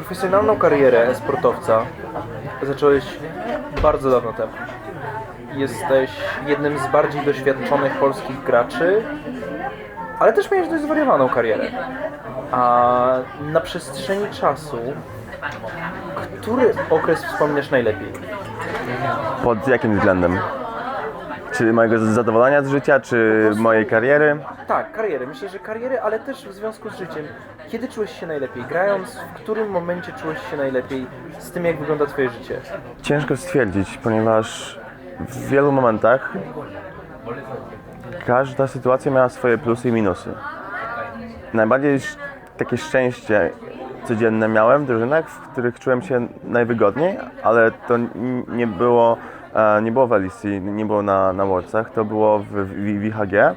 Profesjonalną karierę sportowca zacząłeś bardzo dawno temu. Jesteś jednym z bardziej doświadczonych polskich graczy, ale też miałeś dość zwariowaną karierę. A na przestrzeni czasu, który okres wspominasz najlepiej? Pod jakim względem? Czy mojego zadowolenia z życia, czy mojej kariery? Tak, kariery. Myślę, że kariery, ale też w związku z życiem. Kiedy czułeś się najlepiej? Grając, w którym momencie czułeś się najlepiej z tym, jak wygląda twoje życie? Ciężko stwierdzić, ponieważ w wielu momentach każda sytuacja miała swoje plusy i minusy. Najbardziej takie szczęście codzienne miałem w drużynach, w których czułem się najwygodniej, ale to nie było w LEC, nie było na Worldsach, to było w IHG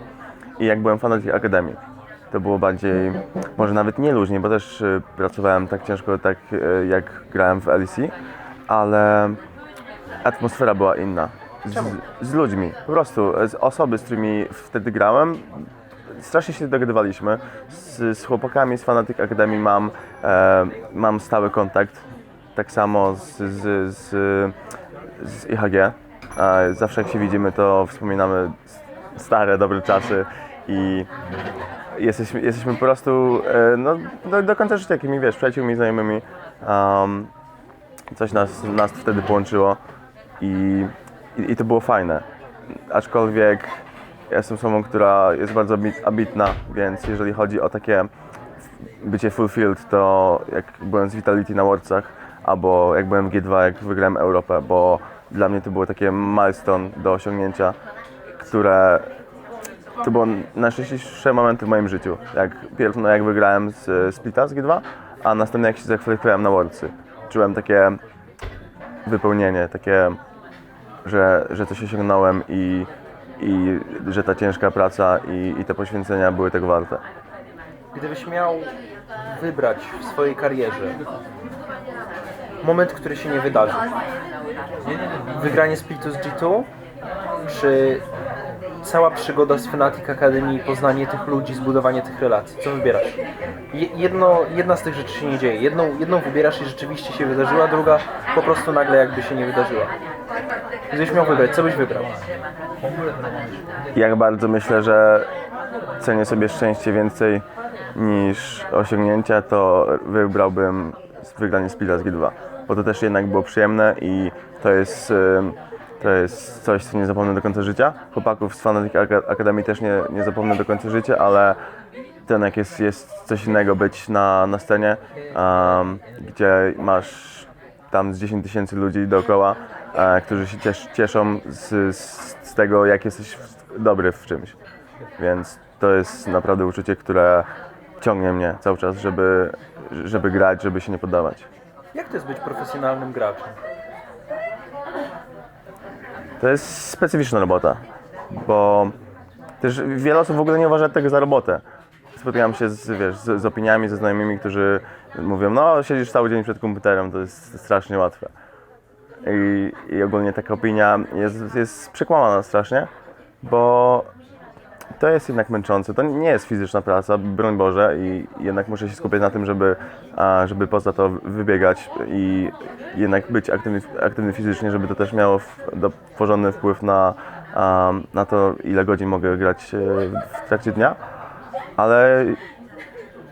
i jak byłem Fnatic Academy. To było bardziej, może nawet nie luźniej, bo też pracowałem tak ciężko, tak jak grałem w LEC, ale atmosfera była inna. Z ludźmi, po prostu z osoby, z którymi wtedy grałem, strasznie się dogadywaliśmy. Z chłopakami z Fnatic Academy mam stały kontakt, tak samo z IHG. Zawsze jak się widzimy, to wspominamy stare, dobre czasy i jesteśmy po prostu do końca życia takimi, wiesz, przyjaciółmi, znajomymi. Coś nas wtedy połączyło i to było fajne. Aczkolwiek ja jestem osobą, która jest bardzo ambitna, więc jeżeli chodzi o takie bycie fulfilled, to jak byłem z Vitality na Worldsach, albo jak byłem w G2, jak wygrałem Europę, bo dla mnie to było takie milestone do osiągnięcia, które to było najszczęśliwsze momenty w moim życiu. Jak wygrałem z Splita z G2, a następnie jak się zakwalifikowałem na Worldsy. Czułem takie wypełnienie, takie, że coś osiągnąłem i że ta ciężka praca i te poświęcenia były tego warte. Gdybyś miał wybrać w swojej karierze moment, który się nie wydarzy, wygranie splitu z G2, czy cała przygoda z Fnatic Academy, poznanie tych ludzi, zbudowanie tych relacji, co wybierasz? Jedna z tych rzeczy się nie dzieje. Jedną wybierasz i rzeczywiście się wydarzyła, druga po prostu nagle jakby się nie wydarzyła. Gdybyś miał wybrać, co byś wybrał? Jak bardzo myślę, że cenię sobie szczęście więcej niż osiągnięcia, to wybrałbym wygranie Splita z G2, bo to też jednak było przyjemne i to jest coś, co nie zapomnę do końca życia. Chłopaków z Fnatic Academy też nie zapomnę do końca życia, ale ten jak jest coś innego być na scenie, gdzie masz tam z 10 tysięcy ludzi dookoła, którzy się cieszą z tego, jak jesteś dobry w czymś. Więc to jest naprawdę uczucie, które ciągnie mnie cały czas, żeby grać, żeby się nie poddawać. Jak to jest być profesjonalnym graczem? To jest specyficzna robota, bo też wiele osób w ogóle nie uważa tego za robotę. Spotykam się z opiniami, ze znajomymi, którzy mówią, no siedzisz cały dzień przed komputerem, to jest strasznie łatwe. I ogólnie taka opinia jest przekłamana strasznie, bo to jest jednak męczące. To nie jest fizyczna praca, broń Boże, i jednak muszę się skupiać na tym, żeby poza to wybiegać i jednak być aktywny fizycznie, żeby to też miało porządny wpływ na to, ile godzin mogę grać w trakcie dnia. Ale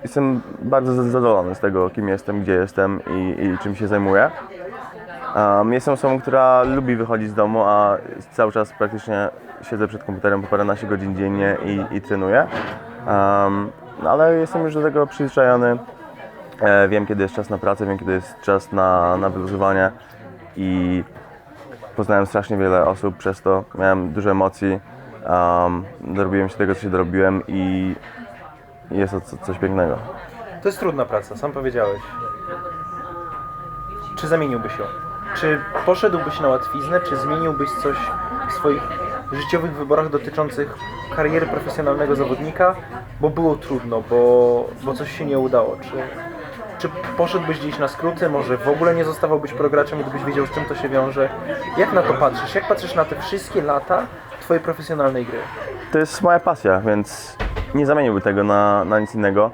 jestem bardzo zadowolony z tego, kim jestem, gdzie jestem i czym się zajmuję. Jestem osobą, która lubi wychodzić z domu, a cały czas praktycznie siedzę przed komputerem po paręnaście godzin dziennie i trenuję. Ale jestem już do tego przyzwyczajony. Wiem, kiedy jest czas na pracę, wiem, kiedy jest czas na wyluzowanie i poznałem strasznie wiele osób przez to. Miałem dużo emocji, dorobiłem się tego, co się dorobiłem i jest to coś pięknego. To jest trudna praca, sam powiedziałeś. Czy zamieniłbyś ją? Czy poszedłbyś na łatwiznę, czy zmieniłbyś coś w swoich życiowych wyborach dotyczących kariery profesjonalnego zawodnika, bo było trudno, bo coś się nie udało? Czy poszedłbyś gdzieś na skróty, może w ogóle nie zostawałbyś prograczem, gdybyś wiedział, z czym to się wiąże? Jak na to patrzysz? Jak patrzysz na te wszystkie lata twojej profesjonalnej gry? To jest moja pasja, więc nie zamieniłbym tego na nic innego.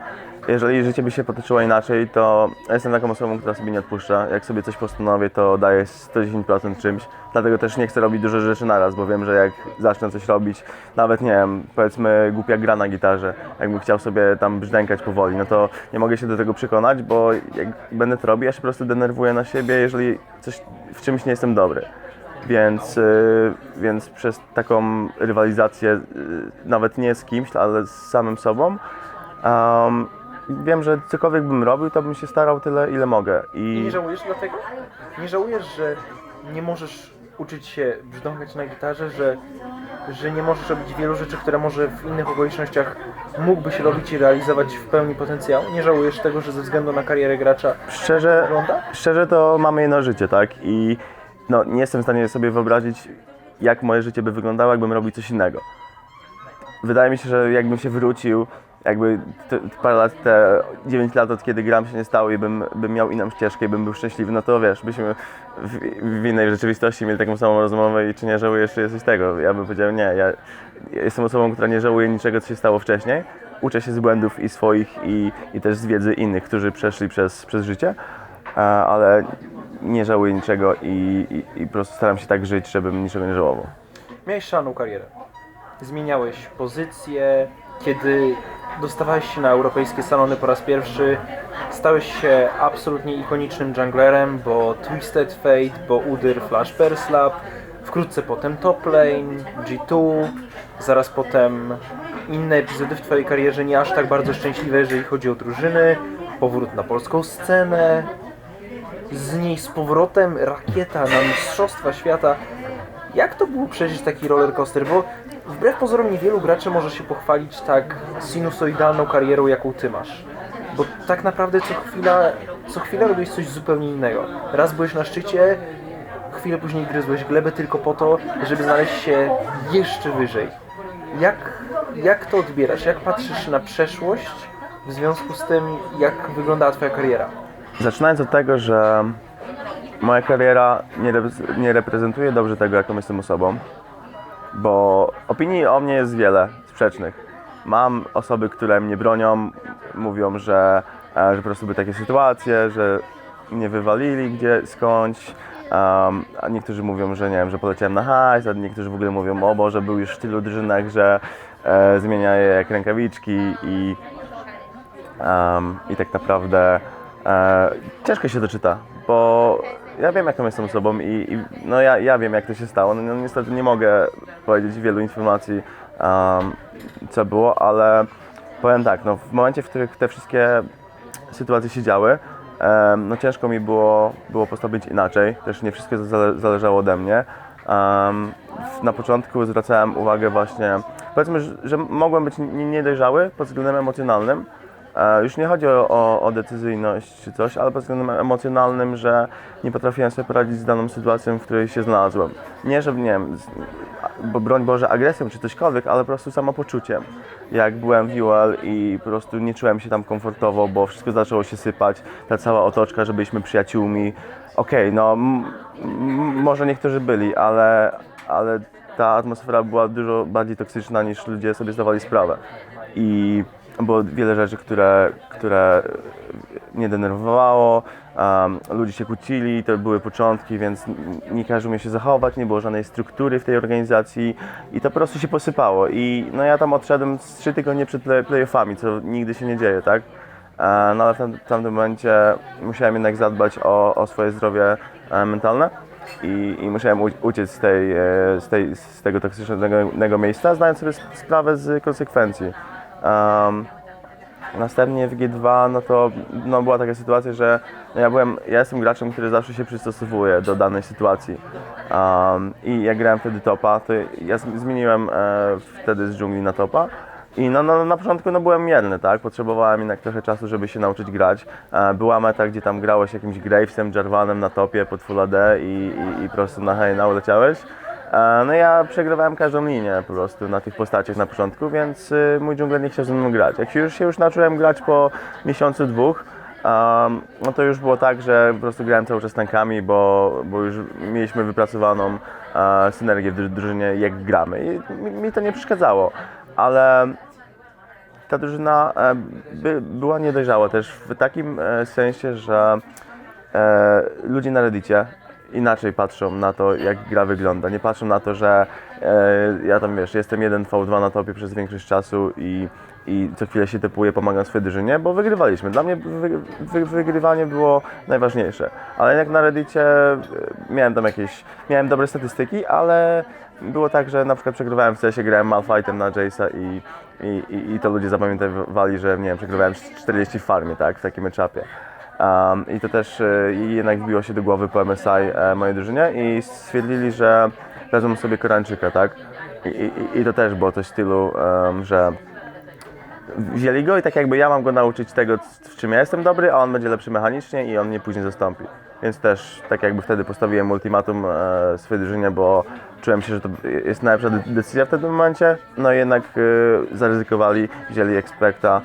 jeżeli życie by się potoczyło inaczej, to ja jestem taką osobą, która sobie nie odpuszcza. Jak sobie coś postanowię, to daję 110% czymś. Dlatego też nie chcę robić dużo rzeczy naraz, bo wiem, że jak zacznę coś robić, nawet nie wiem, powiedzmy głupia gra na gitarze, jakbym chciał sobie tam brzdękać powoli, no to nie mogę się do tego przekonać, bo jak będę to robił, ja się po prostu denerwuję na siebie, jeżeli w czymś nie jestem dobry. Więc przez taką rywalizację, nawet nie z kimś, ale z samym sobą, wiem, że cokolwiek bym robił, to bym się starał tyle, ile mogę. I nie żałujesz dlatego? Nie żałujesz, że nie możesz uczyć się brzdąkać na gitarze, że nie możesz robić wielu rzeczy, które może w innych okolicznościach mógłbyś robić i realizować w pełni potencjał? Nie żałujesz tego, że ze względu na karierę gracza Szczerze to mamy jedno życie, tak? I no, nie jestem w stanie sobie wyobrazić, jak moje życie by wyglądało, jakbym robił coś innego. Wydaje mi się, że jakbym się wrócił, jakby parę lat, te 9 lat od kiedy gram się nie stało i bym miał inną ścieżkę i bym był szczęśliwy, no to wiesz, byśmy w innej rzeczywistości mieli taką samą rozmowę i czy nie żałujesz, czy jesteś tego? Ja bym powiedział nie, ja jestem osobą, która nie żałuje niczego, co się stało wcześniej. Uczę się z błędów i swoich i też z wiedzy innych, którzy przeszli przez życie, ale nie żałuję niczego i po prostu staram się tak żyć, żebym niczego nie żałował. Miałeś szaloną karierę. Zmieniałeś pozycję, kiedy dostawałeś się na europejskie salony po raz pierwszy, stałeś się absolutnie ikonicznym junglerem, bo Twisted Fate, bo Udyr Flash Perslap, wkrótce potem Top Lane, G2, zaraz potem inne epizody w twojej karierze nie aż tak bardzo szczęśliwe, jeżeli chodzi o drużyny, powrót na polską scenę, z niej z powrotem rakieta na Mistrzostwa Świata. Jak to było przeżyć taki rollercoaster? Bo wbrew pozorom niewielu graczy może się pochwalić tak sinusoidalną karierą, jaką ty masz. Bo tak naprawdę co chwila robiłeś coś zupełnie innego. Raz byłeś na szczycie, chwilę później gryzłeś glebę tylko po to, żeby znaleźć się jeszcze wyżej. Jak to odbierasz? Jak patrzysz na przeszłość w związku z tym, jak wyglądała twoja kariera? Zaczynając od tego, że moja kariera nie reprezentuje dobrze tego, jaką jestem osobą, bo opinii o mnie jest wiele sprzecznych. Mam osoby, które mnie bronią, mówią, że po prostu były takie sytuacje, że mnie wywalili skądś, a niektórzy mówią, że nie wiem, że poleciałem na hajs, a niektórzy w ogóle mówią, o Boże, był już w tylu drużynach, że zmienia je jak rękawiczki i tak naprawdę ciężko się to czyta, bo ja wiem, jaką jestem osobą i no ja wiem, jak to się stało. No, niestety nie mogę powiedzieć wielu informacji, co było, ale powiem tak, no, w momencie, w którym te wszystkie sytuacje się działy, no ciężko mi było postąpić inaczej, też nie wszystko zależało ode mnie. Na początku zwracałem uwagę właśnie, powiedzmy, że mogłem być niedojrzały pod względem emocjonalnym. Już nie chodzi o decyzyjność czy coś, ale pod względem emocjonalnym, że nie potrafiłem sobie poradzić z daną sytuacją, w której się znalazłem. Nie, że nie wiem, bo broń Boże agresją czy cośkolwiek, ale po prostu samopoczuciem. Jak byłem w UL i po prostu nie czułem się tam komfortowo, bo wszystko zaczęło się sypać, ta cała otoczka, że byliśmy przyjaciółmi. Okej, no może niektórzy byli, ale ta atmosfera była dużo bardziej toksyczna niż ludzie sobie zdawali sprawę. I było wiele rzeczy, które mnie denerwowało, ludzie się kłócili, to były początki, więc nie każą mi się zachować, nie było żadnej struktury w tej organizacji i to po prostu się posypało. I no ja tam odszedłem 3 tygodnie przed playoffami, co nigdy się nie dzieje, tak? No ale w tamtym momencie musiałem jednak zadbać o swoje zdrowie mentalne i musiałem uciec z tego toksycznego miejsca, zdając sobie sprawę z konsekwencji. Następnie w G2 no to była taka sytuacja, że ja jestem graczem, który zawsze się przystosowuje do danej sytuacji. I jak grałem wtedy topa, to ja zmieniłem wtedy z dżungli na topa. I na początku byłem mierny, tak? Potrzebowałem jednak trochę czasu, żeby się nauczyć grać. Była meta, gdzie tam grałeś jakimś Gravesem, Jarvanem na topie pod full AD i po prostu na hejna uleciałeś. No ja przegrywałem każdą linię po prostu na tych postaciach na początku, więc mój dżungler nie chciał ze mną grać. Jak się już nauczyłem grać po miesiącu, 2, no to już było tak, że po prostu grałem cały czas tankami, bo już mieliśmy wypracowaną synergię w drużynie, jak gramy i mi to nie przeszkadzało, ale ta drużyna była niedojrzała też w takim sensie, że ludzie na Reddicie inaczej patrzą na to, jak gra wygląda. Nie patrzą na to, że ja tam wiesz, jestem 1v2 na topie przez większość czasu i co chwilę się typuję, pomagam swojej drużynie, bo wygrywaliśmy. Dla mnie wygrywanie było najważniejsze. Ale jak na Reddicie miałem dobre statystyki, ale było tak, że na przykład przegrywałem w CS-ie, grałem Malfightem na Jace'a i to ludzie zapamiętywali, że nie wiem, przegrywałem 40 w farmie, tak, w takim etapie. I to też jednak wbiło się do głowy po MSI mojej drużynie i stwierdzili, że wezmą sobie Koreańczyka, tak? I to też było coś w stylu, że wzięli go i tak jakby ja mam go nauczyć tego, w czym ja jestem dobry, a on będzie lepszy mechanicznie i on mnie później zastąpi. Więc też tak jakby wtedy postawiłem ultimatum swojej drużynie, bo czułem się, że to jest najlepsza decyzja w tym momencie. No i jednak zaryzykowali, wzięli Expecta.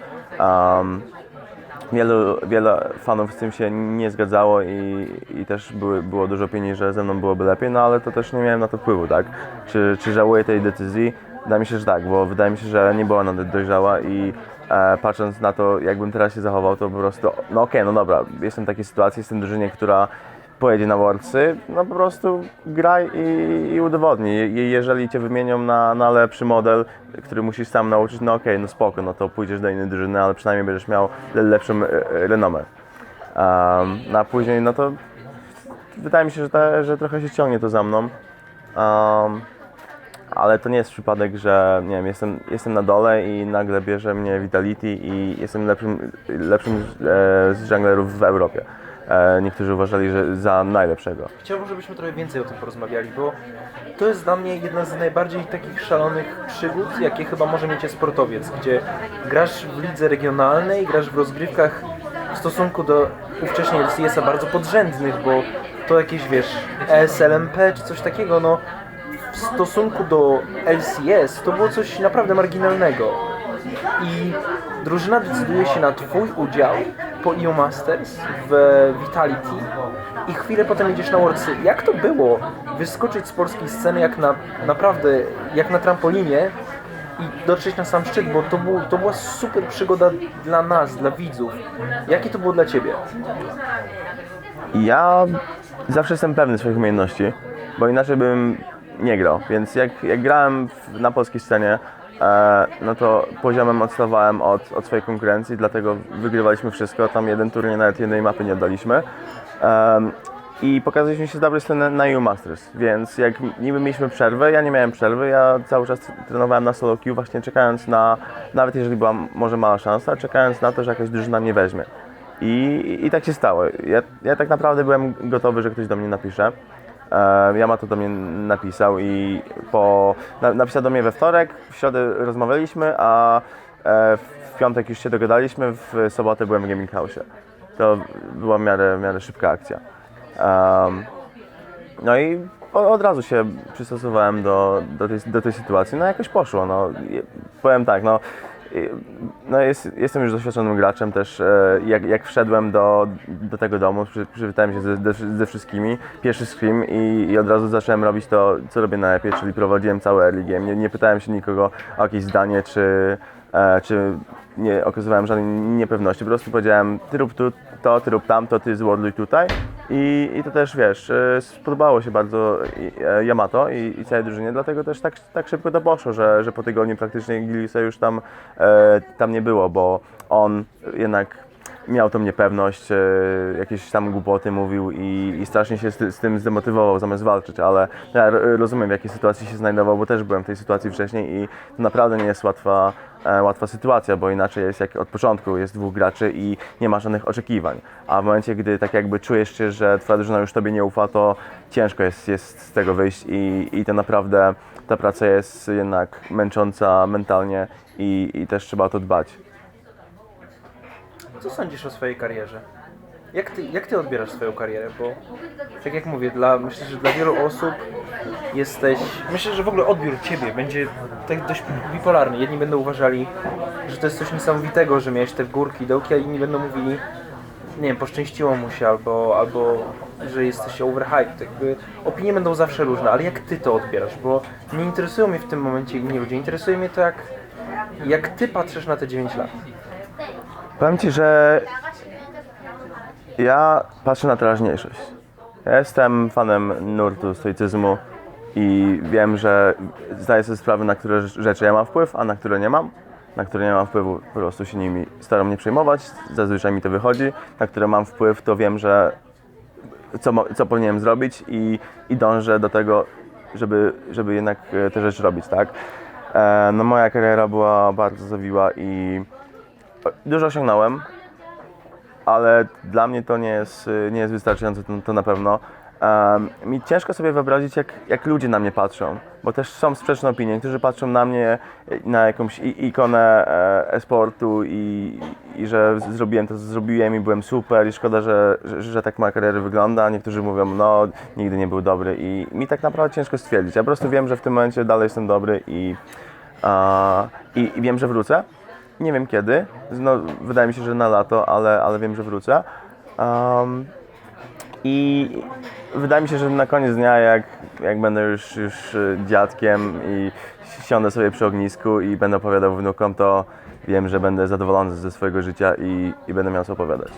Wiele fanów z tym się nie zgadzało i też było dużo opinii, że ze mną byłoby lepiej, no ale to też nie miałem na to wpływu, tak? Czy żałuję tej decyzji? Wydaje mi się, że tak, bo wydaje mi się, że nie była ona dojrzała i patrząc na to, jakbym teraz się zachował, to po prostu, no okej, no dobra, jestem w takiej sytuacji, jestem w drużynie, która pojedzie na Worldsy, no po prostu graj i udowodnij. Jeżeli cię wymienią na lepszy model, który musisz sam nauczyć, no okej, no spoko, no to pójdziesz do innej drużyny, ale przynajmniej będziesz miał lepszą renomę. A później, no to wydaje mi się, że trochę się ciągnie to za mną. Ale to nie jest przypadek, że nie wiem, jestem na dole i nagle bierze mnie Vitality i jestem lepszym z junglerów w Europie. Niektórzy uważali, że za najlepszego. Chciałbym, żebyśmy trochę więcej o tym porozmawiali, bo to jest dla mnie jedna z najbardziej takich szalonych przygód, jakie chyba może mieć sportowiec, gdzie grasz w lidze regionalnej, grasz w rozgrywkach w stosunku do ówcześnie LCS-a bardzo podrzędnych, bo to jakieś, wiesz, ESLMP czy coś takiego, no w stosunku do LCS to było coś naprawdę marginalnego. I drużyna decyduje się na twój udział po EU Masters w Vitality i chwilę potem idziesz na Worldsy. Jak to było wyskoczyć z polskiej sceny naprawdę jak na trampolinie i dotrzeć na sam szczyt, bo to była super przygoda dla nas, dla widzów. Jakie to było dla Ciebie? Ja zawsze jestem pewny swoich umiejętności, bo inaczej bym nie grał, więc jak grałem na polskiej scenie, no to poziomem odstawałem od swojej konkurencji, dlatego wygrywaliśmy wszystko, tam jeden turniej, nawet jednej mapy nie oddaliśmy. I pokazaliśmy się z dobrej strony na EU Masters, więc jak niby mieliśmy przerwę, ja nie miałem przerwy, ja cały czas trenowałem na solo queue, właśnie czekając na, nawet jeżeli była może mała szansa, czekając na to, że jakaś drużyna mnie weźmie. I tak się stało. Ja tak naprawdę byłem gotowy, że ktoś do mnie napisze. Yamato do mnie napisał i napisał do mnie we wtorek, w środę rozmawialiśmy, a w piątek już się dogadaliśmy, w sobotę byłem w Gaming House. To była w miarę szybka akcja. No i od razu się przystosowałem do tej sytuacji, no jakoś poszło, no powiem tak, jestem już doświadczonym graczem też, jak wszedłem do tego domu, przywitałem się ze wszystkimi, pierwszy scrim i od razu zacząłem robić to, co robię najlepiej, czyli prowadziłem cały early game, nie pytałem się nikogo o jakieś zdanie, czy nie okazywałem żadnej niepewności, po prostu powiedziałem, ty rób tu to, ty rób tamto, ty zworluj tutaj i to też, wiesz, spodobało się bardzo Yamato i całej drużynie, dlatego też tak szybko to poszło, że po tygodniu praktycznie Gilisa już tam nie było, bo on jednak miał tą niepewność, jakieś tam głupoty mówił i strasznie się z tym zdemotywował zamiast walczyć, ale ja rozumiem, w jakiej sytuacji się znajdował, bo też byłem w tej sytuacji wcześniej i to naprawdę nie jest łatwa sytuacja, bo inaczej jest jak od początku jest dwóch graczy i nie ma żadnych oczekiwań, a w momencie, gdy tak jakby czujesz się, że twoja drużyna już tobie nie ufa, to ciężko jest z tego wyjść i to naprawdę ta praca jest jednak męcząca mentalnie i też trzeba o to dbać. Co sądzisz o swojej karierze? Jak ty odbierasz swoją karierę? Bo tak jak mówię, myślę, że dla wielu osób myślę, że w ogóle odbiór Ciebie będzie tak dość bipolarny. Jedni będą uważali, że to jest coś niesamowitego, że miałeś te górki, dołki, a inni będą mówili, nie wiem, poszczęściło mu się albo że jesteś overhyped. Jakby opinie będą zawsze różne, ale jak Ty to odbierasz? Bo nie interesują mnie w tym momencie inni ludzie, interesuje mnie to Jak ty patrzysz na te 9 lat? Powiem Ci, że ja patrzę na teraźniejszość. Ja jestem fanem nurtu, stoicyzmu i wiem, że zdaję sobie sprawę, na które rzeczy ja mam wpływ, a na które nie mam. Na które nie mam wpływu, po prostu się nimi staram nie przejmować, zazwyczaj mi to wychodzi. Na które mam wpływ, to wiem, że co powinienem zrobić i dążę do tego, żeby jednak te rzeczy robić, tak? No moja kariera była bardzo zawiła i dużo osiągnąłem, ale dla mnie to nie jest wystarczające, to na pewno. Mi ciężko sobie wyobrazić, jak ludzie na mnie patrzą, bo też są sprzeczne opinie. Niektórzy patrzą na mnie, na jakąś ikonę e-sportu i że zrobiłem to, co zrobiłem i byłem super i szkoda, że tak moja kariera wygląda. Niektórzy mówią, no nigdy nie był dobry i mi tak naprawdę ciężko stwierdzić. Ja po prostu wiem, że w tym momencie dalej jestem dobry i wiem, że wrócę. Nie wiem kiedy, no, wydaje mi się, że na lato, ale wiem, że wrócę. I wydaje mi się, że na koniec dnia, jak będę już dziadkiem i siądę sobie przy ognisku i będę opowiadał wnukom, to wiem, że będę zadowolony ze swojego życia i będę miał co opowiadać.